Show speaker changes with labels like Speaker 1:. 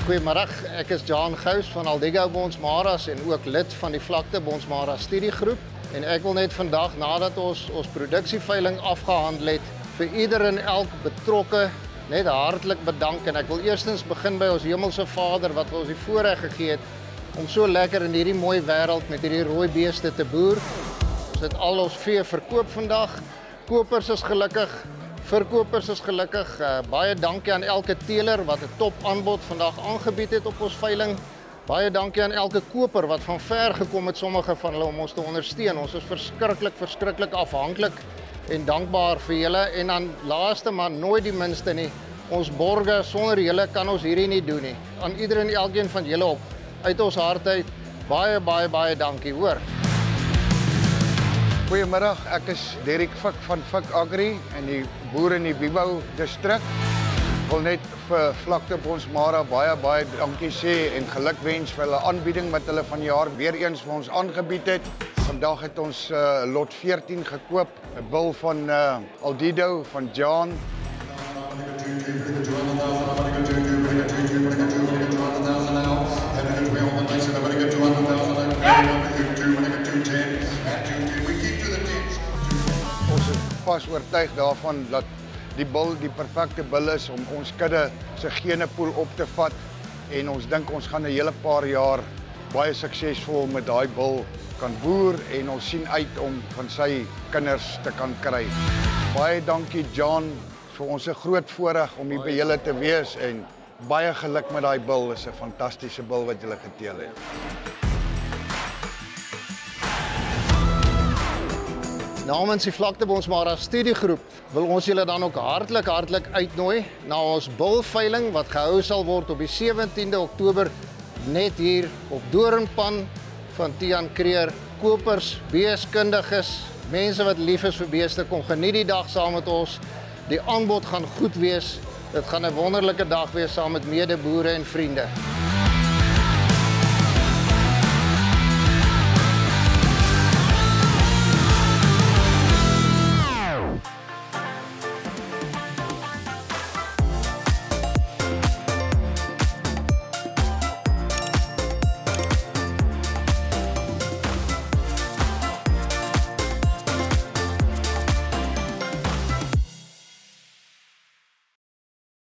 Speaker 1: Goeiemiddag, ek is Jan Gous van Aldigo Bonsmaras en ook lid van die Vlakte Bonsmaras studiegroep. En ek wil net vandag, nadat ons produksieveiling afgehandel het, vir ieder en elk betrokke net hartlik bedank. En ek wil eerstens begin by ons Hemelse Vader wat ons die voorreg gegee het om so lekker in hierdie mooi wêreld met hierdie rooi beeste te boer. Ons het al ons vee verkoop vandag. Kopers is gelukkig, verkopers is gelukkig. Baie dankie aan elke teeler wat 'n top aanbod vandag aangebied het op ons veiling. Baie dankie aan elke koper wat van ver gekom het, sommige van hulle om ons te ondersteun. Ons is verskriklik afhanklik en dankbaar vir julle. En dan laaste maar nooit die minste nie, ons borge, sonder julle kan ons hierdie nie doen nie. Aan ieder en elkeen van julle op, uit ons hart uit, baie dankie, hoor.
Speaker 2: Goeiemiddag, ek is Derek Fik van Fik Agri en die boer in die Bibou distrik. Ek wil net vir Vlakte Bonsmara baie dankie sê en gelukwens vir hulle aanbieding wat hulle van die jaar weer eens vir ons aangebied het. Vandag het ons lot 14 gekoop, 'n bil van Aldigo van Jan. Ons is vas oortuig daarvan dat die bil die perfekte bil is om ons kudde se genepool op te vat en ons dink ons gaan 'n hele paar jaar baie suksesvol met daai bil kan boer en ons sien uit om van sy kinders te kan kry. Baie dankie Jan vir ons 'n groot voorreg om hier by julle te wees en baie geluk met daai bil. Dis 'n fantastiese bil wat julle geteel het.
Speaker 1: Namens die Vlakte Bonsmaras studiegroep wil ons julle dan ook hartlik uitnooi na ons bilveiling wat gehou sal word op die 17de Oktober net hier op Doringpan van Tiaan Kreer. Kopers, beeskundiges, mense wat lief is vir beeste, kom geniet die dag saam met ons. Die aanbod gaan goed wees. Dit gaan 'n wonderlike dag wees saam met medeboere en vriende.